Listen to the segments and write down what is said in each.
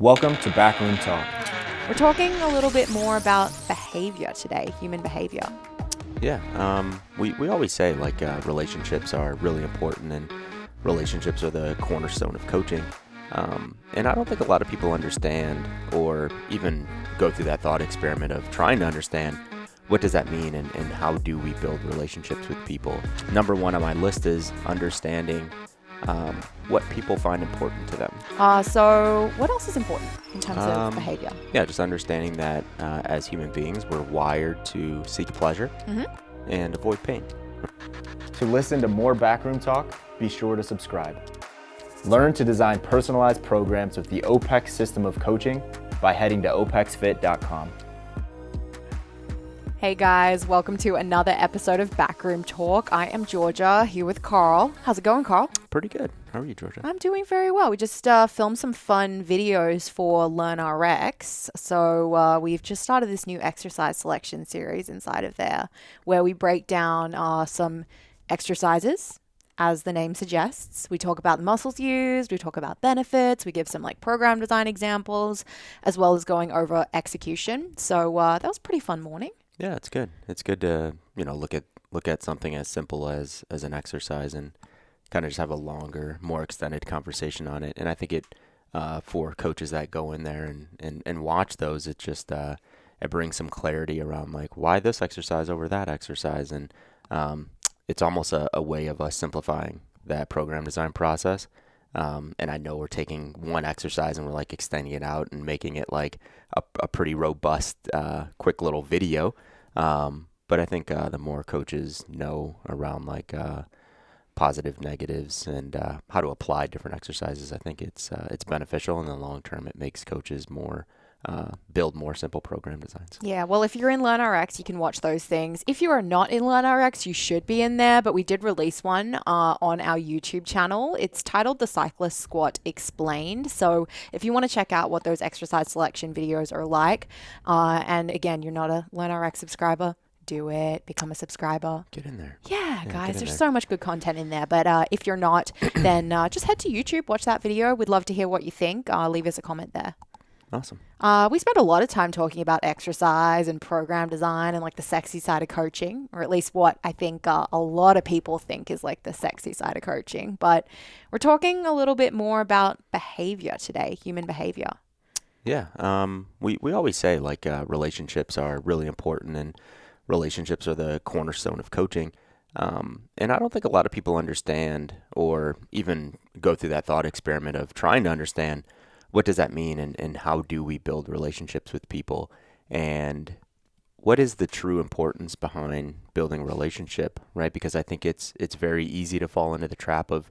Welcome to Backroom Talk. We're talking a little bit more about behavior today, human behavior. We always say relationships are really important and relationships are the cornerstone of coaching. And I don't think a lot of people understand or even go through that thought experiment of trying to understand what does that mean and how do we build relationships with people. Number one on my list is understanding what people find important to them. So what else is important in terms of behavior? Yeah, just understanding that as human beings, we're wired to seek pleasure and avoid pain. To listen to more Backroom Talk, be sure to subscribe. Learn to design personalized programs with the OPEX system of coaching by heading to opexfit.com. Hey guys, welcome to another episode of Backroom Talk. I am Georgia, here with Carl. How's it going, Carl? Pretty good. How are you, Georgia? I'm doing very well. We just filmed some fun videos for LearnRx. So we've just started this new exercise selection series inside of there where we break down some exercises. As the name suggests, we talk about the muscles used, we talk about benefits, we give some program design examples, as well as going over execution. So that was a pretty fun morning. Yeah, it's good. It's good to, look at something as simple as an exercise and kind of just have a longer, more extended conversation on it. And I think it, for coaches that go in there and watch those, it just, it brings some clarity around why this exercise over that exercise. And it's almost a way of us simplifying that program design process. And I know we're taking one exercise and we're extending it out and making it a pretty robust, quick little video. But I think the more coaches know around positive, negatives, and how to apply different exercises, I think it's beneficial in the long term. It makes coaches more build more simple program designs. Yeah, well, if you're in LearnRx, you can watch those things. If you are not in LearnRx, you should be in there, but we did release one on our YouTube channel. It's titled The Cyclist Squat Explained. So if you want to check out what those exercise selection videos are like, and again, you're not a LearnRx subscriber, do it. Become a subscriber. Get in there. Yeah, guys, there's so much good content in there. But if you're not, then just head to YouTube, watch that video. We'd love to hear what you think. Leave us a comment there. Awesome. We spent a lot of time talking about exercise and program design and the sexy side of coaching, or at least what I think a lot of people think is the sexy side of coaching. But we're talking a little bit more about behavior today, human behavior. Yeah. We always say relationships are really important and relationships are the cornerstone of coaching. And I don't think a lot of people understand or even go through that thought experiment of trying to understand what does that mean and how do we build relationships with people and what is the true importance behind building a relationship, right? Because I think it's very easy to fall into the trap of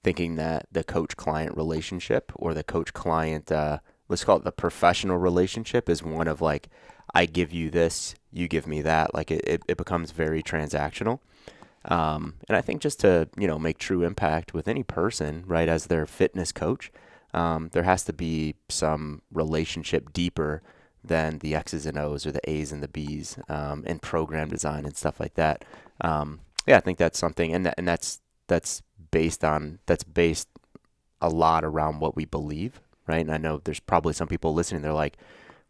thinking that the coach-client relationship or the coach-client, let's call it the professional relationship, is one of I give you this, you give me that. It becomes very transactional. And I think just to, make true impact with any person, right, as their fitness coach, there has to be some relationship deeper than the X's and O's or the A's and the B's in program design and stuff like that. I think that's something, and that's based a lot around what we believe, right? And I know there's probably some people listening. They're like,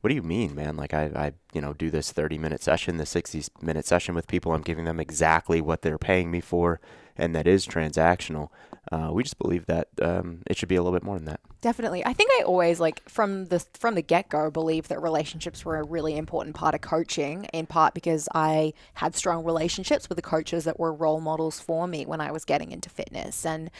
"What do you mean, man? I do this 30-minute session, the 60-minute session with people. I'm giving them exactly what they're paying me for, and that is transactional." We just believe that it should be a little bit more than that. Definitely. I think I always from the get-go believed that relationships were a really important part of coaching, in part because I had strong relationships with the coaches that were role models for me when I was getting into fitness. And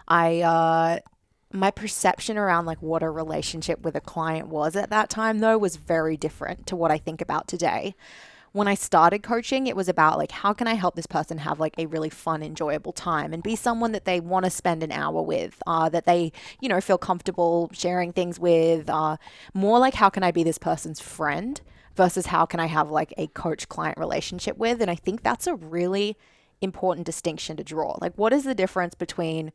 my perception around what a relationship with a client was at that time, though, was very different to what I think about today. When I started coaching, it was about how can I help this person have a really fun, enjoyable time and be someone that they want to spend an hour with, that they, feel comfortable sharing things with, more how can I be this person's friend versus how can I have a coach-client relationship with. And I think that's a really important distinction to draw. What is the difference between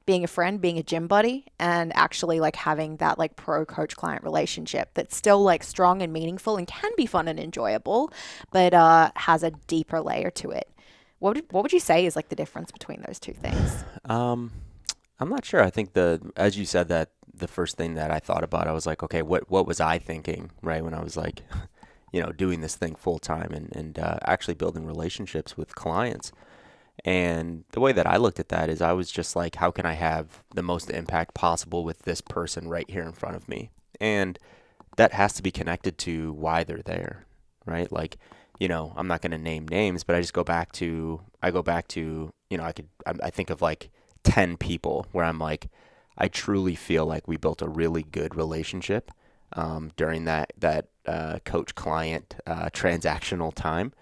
being a friend, being a gym buddy, and actually having that pro coach client relationship that's still strong and meaningful and can be fun and enjoyable, but has a deeper layer to it. What would you say is the difference between those two things? I'm not sure. I think as you said, that the first thing that I thought about. I was like, okay, what was I thinking, right, when I was like, doing this thing full time and actually building relationships with clients. And the way that I looked at that is I was just like, how can I have the most impact possible with this person right here in front of me? And that has to be connected to why they're there, right? Like, I'm not going to name names, but I go back to, I think of like 10 people where I'm like, I truly feel like we built a really good relationship during that coach client transactional time.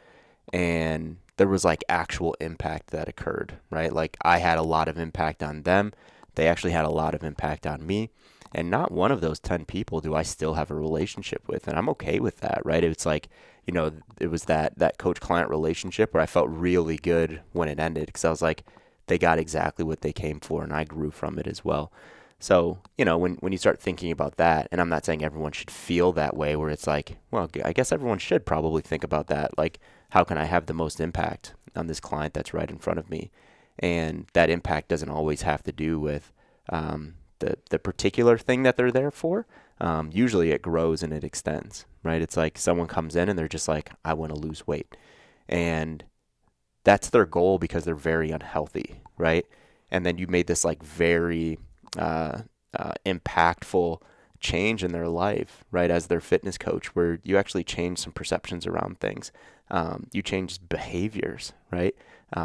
And there was like actual impact that occurred, right? Like I had a lot of impact on them. They actually had a lot of impact on me. And not one of those 10 people do I still have a relationship with. And I'm okay with that, right? It's like, it was that coach client relationship where I felt really good when it ended because I was like, they got exactly what they came for and I grew from it as well. So, when you start thinking about that, and I'm not saying everyone should feel that way where it's like, well, I guess everyone should probably think about that. Like, how can I have the most impact on this client that's right in front of me? And that impact doesn't always have to do with the particular thing that they're there for. Usually it grows and it extends, right? It's like someone comes in and they're just like, I want to lose weight. And that's their goal because they're very unhealthy, right? And then you made this like very impactful change in their life, right? As their fitness coach, where you actually change some perceptions around things. You change behaviors, right?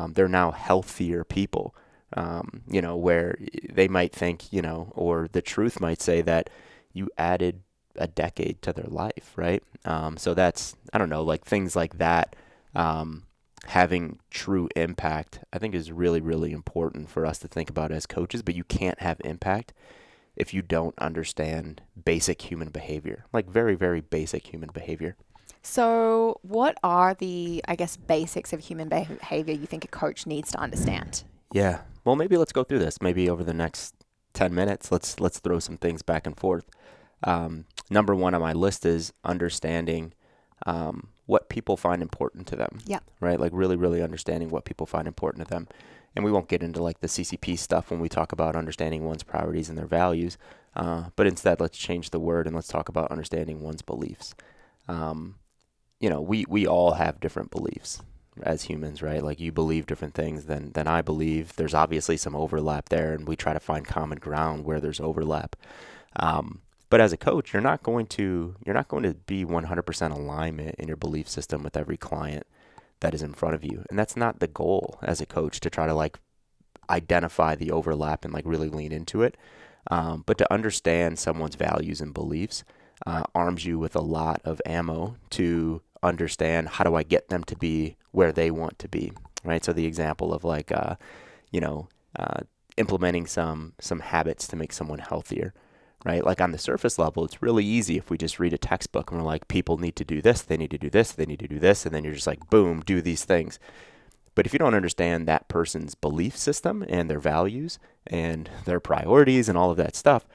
They're now healthier people, where they might think, or the truth might say that you added a decade to their life, right? So that's, I don't know, like things like that, having true impact, I think is really, really important for us to think about as coaches, but you can't have impact if you don't understand basic human behavior, like very, very basic human behavior. So what are the, I guess, basics of human behavior you think a coach needs to understand? Yeah. Well, maybe let's go through this. Maybe over the next 10 minutes, let's throw some things back and forth. Number one on my list is understanding what people find important to them. Yeah. Right? Like really, really understanding what people find important to them. And we won't get into like the CCP stuff when we talk about understanding one's priorities and their values. But instead, let's change the word and let's talk about understanding one's beliefs. We all have different beliefs as humans, right? Like you believe different things than I believe. There's obviously some overlap there, and we try to find common ground where there's overlap. But as a coach, you're not going to be 100% alignment in your belief system with every client that is in front of you. And that's not the goal as a coach, to try to like identify the overlap and like really lean into it. But to understand someone's values and beliefs arms you with a lot of ammo to understand how do I get them to be where they want to be, right? So the example of like, implementing some habits to make someone healthier, right? Like on the surface level, it's really easy if we just read a textbook and we're like, people need to do this, they need to do this, they need to do this, and then you're just like, boom, do these things. But if you don't understand that person's belief system and their values and their priorities and all of that stuff,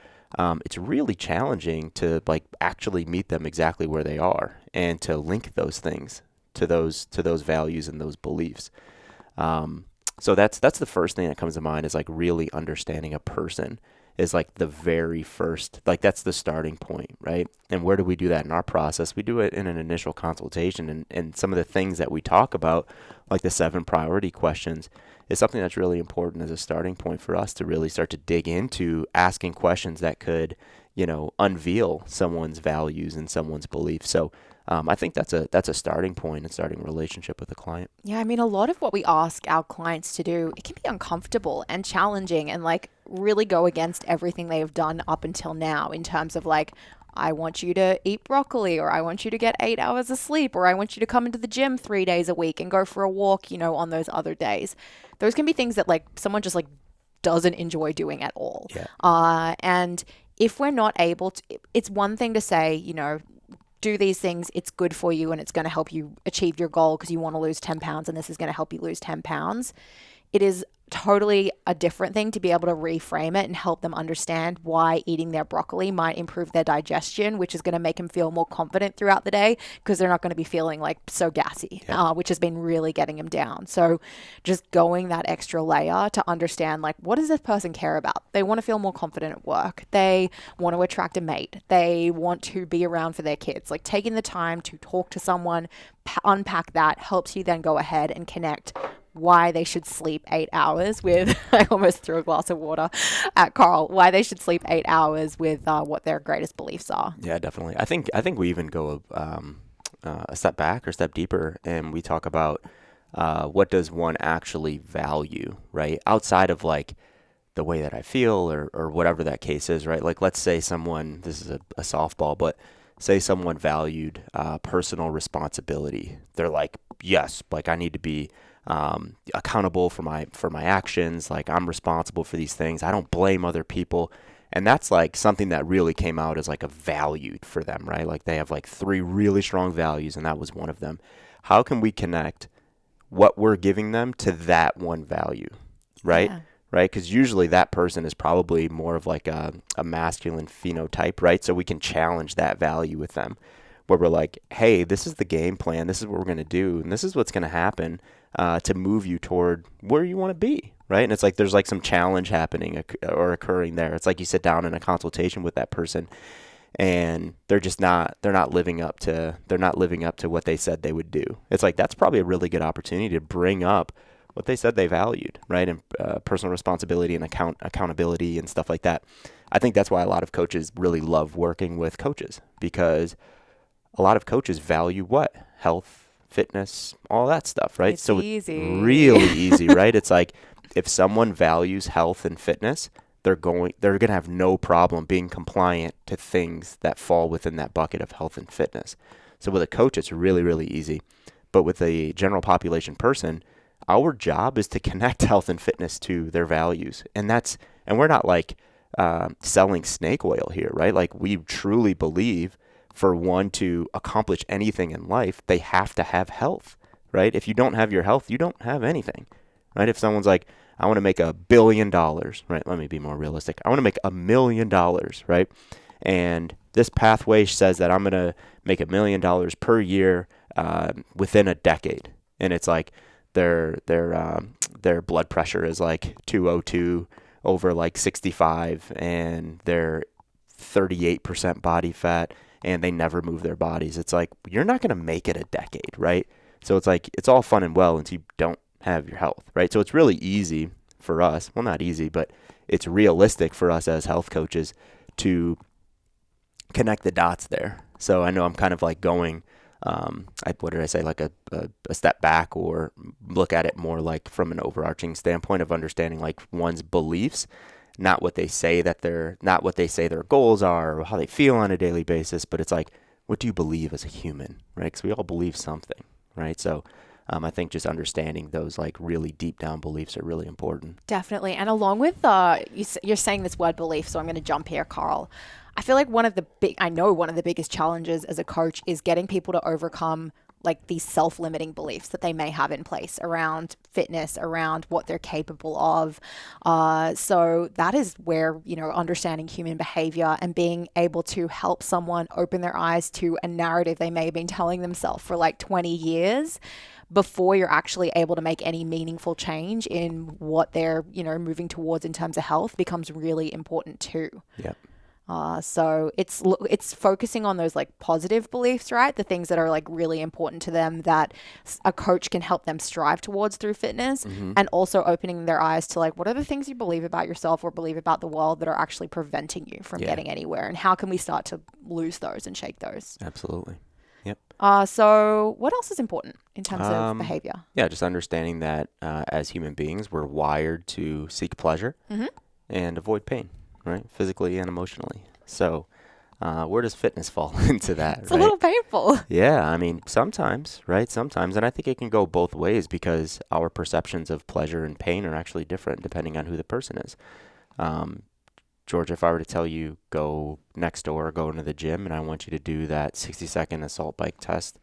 it's really challenging to like actually meet them exactly where they are and to link those things to those values and those beliefs. So that's the first thing that comes to mind, is like really understanding a person is like the very first, like that's the starting point, right? And where do we do that in our process? We do it in an initial consultation, and some of the things that we talk about, like the 7 priority questions, is something that's really important as a starting point for us to really start to dig into asking questions that could, unveil someone's values and someone's beliefs. So I think that's a starting point in starting a relationship with a client. Yeah, I mean, a lot of what we ask our clients to do, it can be uncomfortable and challenging and like really go against everything they have done up until now, in terms of like, I want you to eat broccoli, or I want you to get 8 hours of sleep, or I want you to come into the gym 3 days a week and go for a walk, on those other days. Those can be things that like someone just like doesn't enjoy doing at all. Yeah. And if we're not able to, it's one thing to say, do these things, it's good for you and it's going to help you achieve your goal because you want to lose 10 pounds and this is going to help you lose 10 pounds. It is totally a different thing to be able to reframe it and help them understand why eating their broccoli might improve their digestion, which is going to make them feel more confident throughout the day because they're not going to be feeling like so gassy, which has been really getting them down. So just going that extra layer to understand, like, what does this person care about? They want to feel more confident at work. They want to attract a mate. They want to be around for their kids. Like, taking the time to talk to someone, unpack that helps you then go ahead and connect why they should sleep 8 hours with, I almost threw a glass of water at Carl, why they should sleep 8 hours with what their greatest beliefs are. Yeah, definitely. I think we even go a step back or step deeper, and we talk about what does one actually value, right? Outside of like the way that I feel or whatever that case is, right? Like, let's say someone, this is a softball, but say someone valued personal responsibility. They're like, yes, like I need to be accountable for my actions. Like, I'm responsible for these things. I don't blame other people. And that's like something that really came out as like a value for them, right? Like, they have like 3 really strong values, and that was one of them. How can we connect what we're giving them to that one value, right? Yeah. Right? Because usually that person is probably more of like a masculine phenotype, right? So we can challenge that value with them, where we're like, hey, this is the game plan. This is what we're going to do. And this is what's going to happen to move you toward where you want to be, right? And it's like there's like some challenge happening or occurring there. It's like you sit down in a consultation with that person, and they're not living up to what they said they would do. It's like that's probably a really good opportunity to bring up what they said they valued, right? And personal responsibility and accountability and stuff like that. I think that's why a lot of coaches really love working with coaches, because a lot of coaches value what? Health, fitness, all that stuff, right? It's easy. Really easy, right? It's like if someone values health and fitness, they're going to have no problem being compliant to things that fall within that bucket of health and fitness. So with a coach, it's really, really easy. But with a general population person, our job is to connect health and fitness to their values. And we're not like selling snake oil here, right? Like, we truly believe for one to accomplish anything in life, they have to have health, right? If you don't have your health, you don't have anything, right? If someone's like, I want to make $1 billion, right? Let me be more realistic. I want to make $1 million, right? And this pathway says that I'm going to make $1 million per year within a decade. And it's like, their blood pressure is like 202 over like 65, and they're 38% body fat, and they never move their bodies. It's like, you're not going to make it a decade, right? So it's like, it's all fun and well until you don't have your health, right? So it's really easy for us, well, not easy, but it's realistic for us as health coaches to connect the dots there. So I know I'm kind of like going what did I say, like a step back, or look at it more like from an overarching standpoint of understanding like one's beliefs, not what they say their goals are or how they feel on a daily basis, but it's like, what do you believe as a human, right? Because we all believe something, right? So I think just understanding those like really deep down beliefs are really important. Definitely. And along with you're saying this word belief, so I'm going to jump here, Carl. I feel like one of the biggest challenges as a coach is getting people to overcome like these self-limiting beliefs that they may have in place around fitness, around what they're capable of. So that is where, understanding human behavior and being able to help someone open their eyes to a narrative they may have been telling themselves for like 20 years before you're actually able to make any meaningful change in what they're, moving towards in terms of health becomes really important too. Yep. So it's focusing on those like positive beliefs, right? The things that are like really important to them that a coach can help them strive towards through fitness, and also opening their eyes to like, what are the things you believe about yourself or believe about the world that are actually preventing you from getting anywhere, and how can we start to lose those and shake those? Absolutely. Yep. So what else is important in terms of behavior? Yeah, just understanding that as human beings, we're wired to seek pleasure and avoid pain, right? Physically and emotionally. So where does fitness fall into that? It's a little painful. Yeah, I mean, sometimes, right? Sometimes. And I think it can go both ways, because our perceptions of pleasure and pain are actually different depending on who the person is. George, if I were to tell you, go next door, go into the gym, and I want you to do that 60-second assault bike test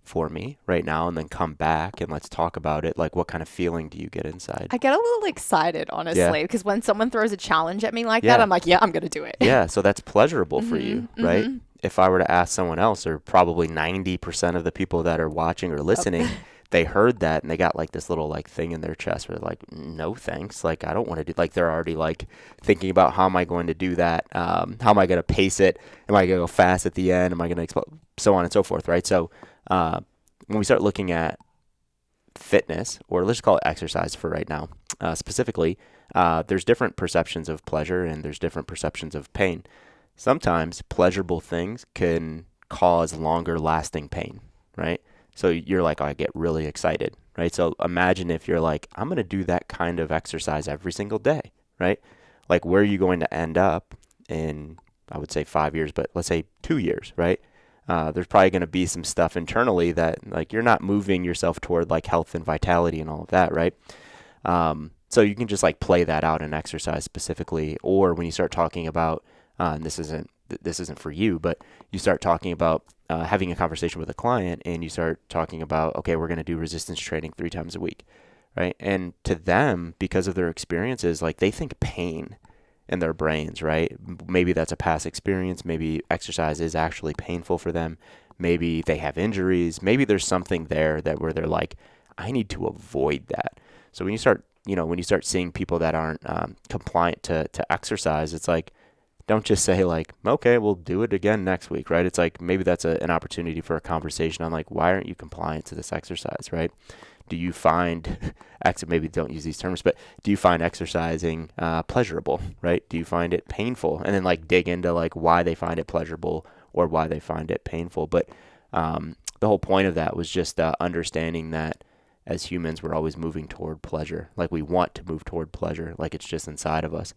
for me right now, and then come back and let's talk about it. Like, what kind of feeling do you get inside? I get a little excited, honestly, because when someone throws a challenge at me like Yeah. that, I'm like, yeah, I'm going to do it. Yeah, so that's pleasurable for you, right? If I were to ask someone else, or probably 90% of the people that are watching or listening, they heard that and they got like this little like thing in their chest where they're like, no thanks, like I don't want to do, like they're already like thinking about how am I going to do that, how am I going to pace it, am I going to go fast at the end, am I going to explode, so on and so forth, right? So when we start looking at fitness, or let's just call it exercise for right now, specifically, there's different perceptions of pleasure and there's different perceptions of pain. Sometimes pleasurable things can cause longer lasting pain, right? So you're like, oh, I get really excited, right? So imagine if you're like, I'm going to do that kind of exercise every single day, right? Like, where are you going to end up in, I would say 5 years, but let's say 2 years, right? There's probably going to be some stuff internally that like you're not moving yourself toward like health and vitality and all of that, right? So you can just like play that out in exercise specifically, or when you start talking about, and this isn't for you, but you start talking about having a conversation with a client and you start talking about, okay, we're going to do resistance training 3 times a week, right? And to them, because of their experiences, like they think pain in their brains, right? Maybe that's a past experience. Maybe exercise is actually painful for them. Maybe they have injuries. Maybe there's something there that where they're like, I need to avoid that. So when you start, when you start seeing people that aren't compliant to exercise, it's like, don't just say like, okay, we'll do it again next week, right? It's like, maybe that's an opportunity for a conversation on like, why aren't you compliant to this exercise, right? Do you find, maybe don't use these terms, but do you find exercising pleasurable, right? Do you find it painful? And then like dig into like why they find it pleasurable or why they find it painful. But the whole point of that was just understanding that as humans, we're always moving toward pleasure. Like we want to move toward pleasure, like it's just inside of us.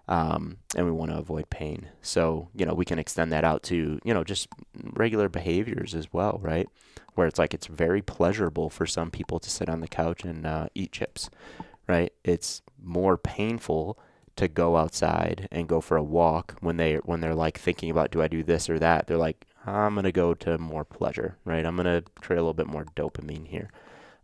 And we want to avoid pain. So, we can extend that out to, just regular behaviors as well, right? Where it's like, it's very pleasurable for some people to sit on the couch and eat chips, right? It's more painful to go outside and go for a walk when they're like thinking about, do I do this or that? They're like, I'm going to go to more pleasure, right? I'm going to create a little bit more dopamine here.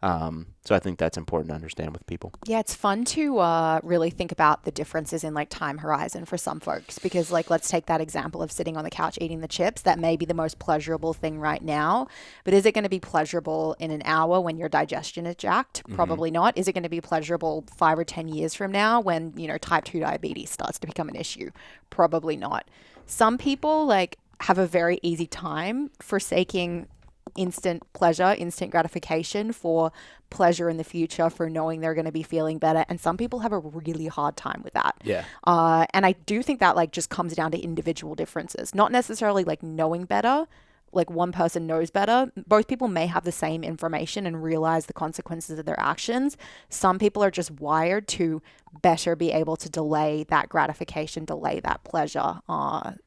So I think that's important to understand with people. Yeah, it's fun to really think about the differences in like time horizon for some folks, because like, let's take that example of sitting on the couch eating the chips. That may be the most pleasurable thing right now, but is it going to be pleasurable in an hour when your digestion is jacked? Probably not. Is it going to be pleasurable 5 or 10 years from now when, type 2 diabetes starts to become an issue? Probably not. Some people like have a very easy time forsaking instant pleasure, instant gratification for pleasure in the future, for knowing they're going to be feeling better. And some people have a really hard time with that. Yeah. And I do think that like just comes down to individual differences, not necessarily like knowing better. Like one person knows better. Both people may have the same information and realize the consequences of their actions. Some people are just wired to better be able to delay that gratification, delay that pleasure.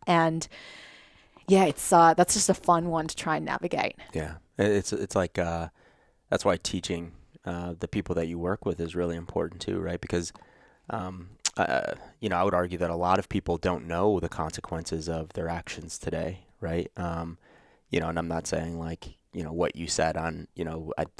And yeah, it's that's just a fun one to try and navigate. Yeah, it's like that's why teaching the people that you work with is really important too, right? Because I would argue that a lot of people don't know the consequences of their actions today, right? And I'm not saying like what you said on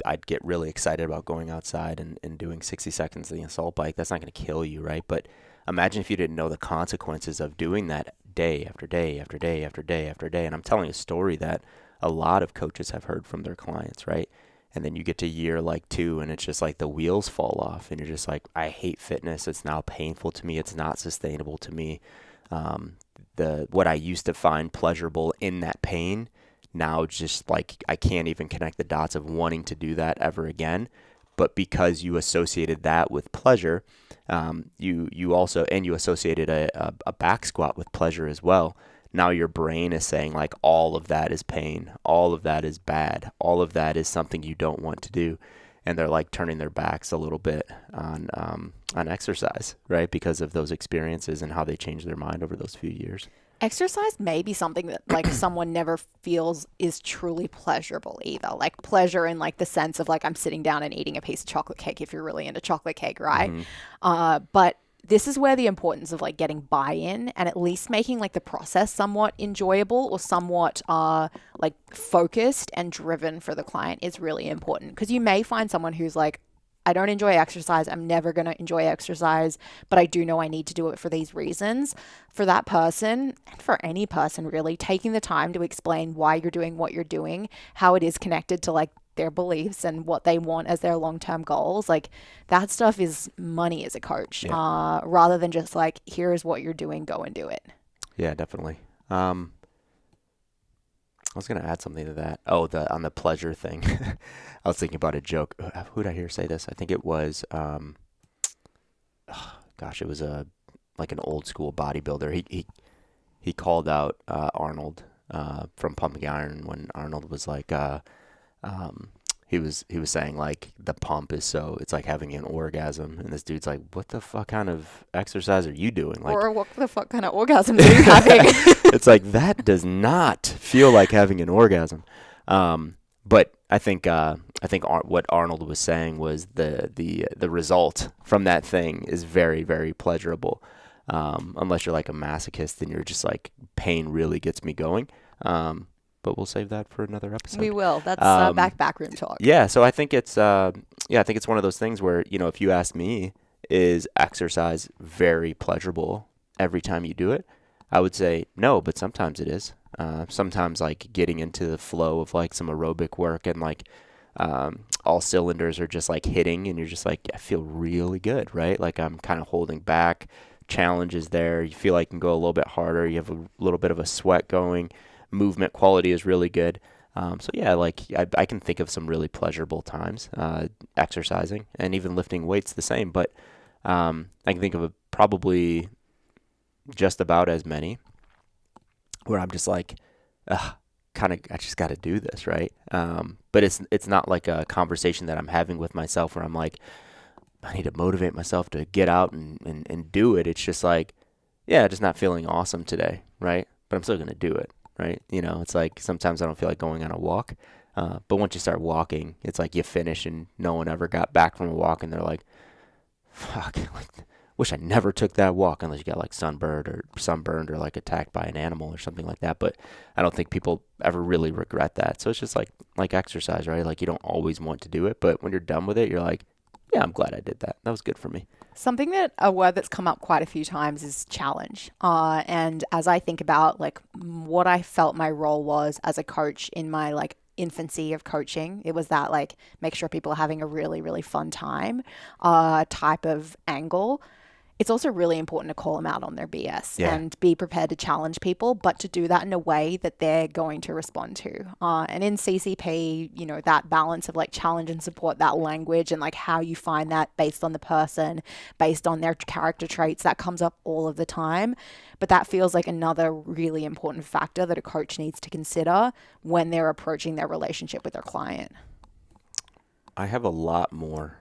I'd get really excited about going outside and doing 60 seconds of the assault bike. That's not going to kill you, right? But imagine if you didn't know the consequences of doing that day after day after day after day after day. And I'm telling a story that a lot of coaches have heard from their clients, right? And then you get to year like 2 and it's just like the wheels fall off and you're just like, I hate fitness. It's now painful to me. It's not sustainable to me. What I used to find pleasurable in that pain, now just like I can't even connect the dots of wanting to do that ever again. But because you associated that with pleasure, you also associated a back squat with pleasure as well. Now your brain is saying like all of that is pain, all of that is bad, all of that is something you don't want to do, and they're like turning their backs a little bit on exercise, right? Because of those experiences and how they changed their mind over those few years. Exercise may be something that like someone never feels is truly pleasurable either. Like pleasure in like the sense of like I'm sitting down and eating a piece of chocolate cake if you're really into chocolate cake, right? But this is where the importance of like getting buy-in and at least making like the process somewhat enjoyable or somewhat like focused and driven for the client is really important, because you may find someone who's like, I don't enjoy exercise. I'm never going to enjoy exercise, but I do know I need to do it for these reasons. For that person, and for any person really, taking the time to explain why you're doing what you're doing, how it is connected to like their beliefs and what they want as their long-term goals, like that stuff is money as a coach, rather than just like, here's what you're doing, go and do it. Yeah, definitely. I was going to add something to that. Oh, on the pleasure thing. I was thinking about a joke. Who did I hear say this? I think it was, it was like an old school bodybuilder. He called out Arnold from Pumping Iron when Arnold was like, he was saying like the pump is it's like having an orgasm, and this dude's like, what the fuck kind of exercise are you doing? Like, or what the fuck kind of orgasm are you having? It's like, that does not feel like having an orgasm. But I think what Arnold was saying was the result from that thing is very, very pleasurable. Unless you're like a masochist and you're just like, pain really gets me going. But we'll save that for another episode. We will. That's backroom talk. Yeah. So I think it's one of those things where, if you ask me, is exercise very pleasurable every time you do it? I would say no, but sometimes it is. Sometimes like getting into the flow of like some aerobic work and like all cylinders are just like hitting and you're just like, I feel really good, right? Like I'm kind of holding back, challenge is there. You feel like you can go a little bit harder. You have a little bit of a sweat going. Movement quality is really good. So yeah, like I can think of some really pleasurable times exercising, and even lifting weights the same. But I can think of probably just about as many where I'm just like, I just got to do this, right? But it's not like a conversation that I'm having with myself where I'm like, I need to motivate myself to get out and do it. It's just like, yeah, just not feeling awesome today, right? But I'm still going to do it. Right? It's like sometimes I don't feel like going on a walk. But once you start walking, it's like you finish and no one ever got back from a walk and they're like, fuck, like, wish I never took that walk, unless you got like sunburned or like attacked by an animal or something like that. But I don't think people ever really regret that. So it's just like exercise, right? Like you don't always want to do it, but when you're done with it, you're like, yeah, I'm glad I did that. That was good for me. A word that's come up quite a few times is challenge. And as I think about like what I felt my role was as a coach in my like infancy of coaching, it was that like make sure people are having a really, really fun time type of angle. It's also really important to call them out on their BS and be prepared to challenge people, but to do that in a way that they're going to respond to. And in CCP, that balance of like challenge and support, that language and like how you find that based on the person, based on their character traits, that comes up all of the time. But that feels like another really important factor that a coach needs to consider when they're approaching their relationship with their client. I have a lot more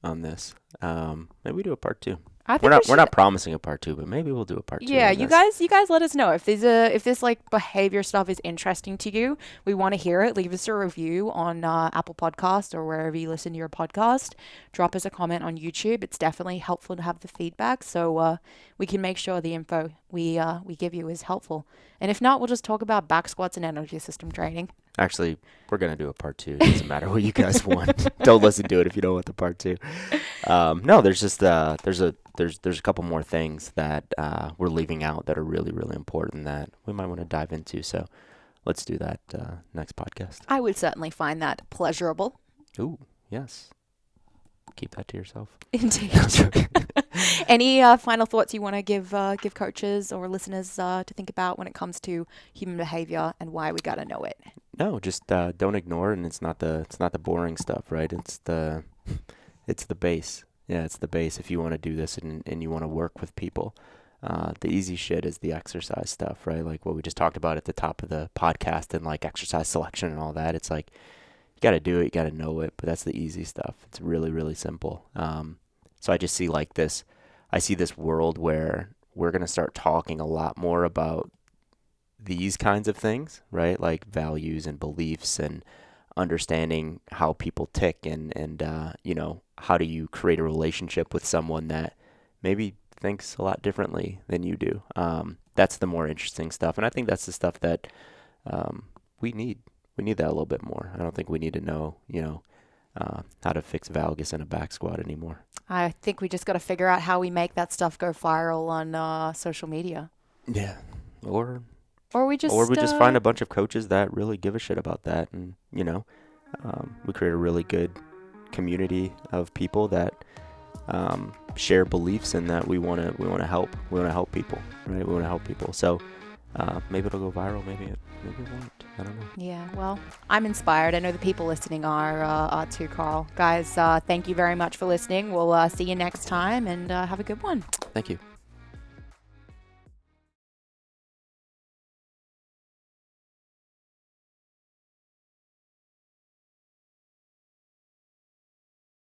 on this. Maybe we do a part 2. We're not promising a part 2, but maybe we'll do a part 2. Yeah, you guys let us know if this like behavior stuff is interesting to you. We want to hear it. Leave us a review on Apple Podcast or wherever you listen to your podcast. Drop us a comment on YouTube. It's definitely helpful to have the feedback, so we can make sure the info we give you is helpful. And if not, we'll just talk about back squats and energy system training. Actually, we're going to do a part 2. It doesn't matter what you guys want. Don't listen to it if you don't want the part 2. No, there's just there's a couple more things that we're leaving out that are really, really important that we might want to dive into. So let's do that next podcast. I would certainly find that pleasurable. Ooh, yes. Keep that to yourself. Indeed. Any final thoughts you want to give coaches or listeners to think about when it comes to human behavior and why we got to know it? No, just don't ignore it. And it's not the boring stuff, right? It's the base. Yeah, it's the base. If you want to do this and you want to work with people, the easy shit is the exercise stuff, right? Like what we just talked about at the top of the podcast and like exercise selection and all that. It's like, you got to do it, you got to know it, but that's the easy stuff. It's really, really simple. So I just see like this, I see this world where we're going to start talking a lot more about these kinds of things, right? Like values and beliefs and understanding how people tick and how do you create a relationship with someone that maybe thinks a lot differently than you do. That's the more interesting stuff. And I think that's the stuff that we need. We need that a little bit more. I don't think we need to know, how to fix valgus in a back squat anymore. I think we just got to figure out how we make that stuff go viral on social media. Yeah. Or we just find a bunch of coaches that really give a shit about that. And, we create a really good community of people that share beliefs in that we want to help people, right? We want to help people. So maybe it'll go viral, maybe it won't. I don't know. Yeah, well, I'm inspired. I know the people listening are too, Carl. Guys, thank you very much for listening. We'll see you next time, and have a good one. Thank you.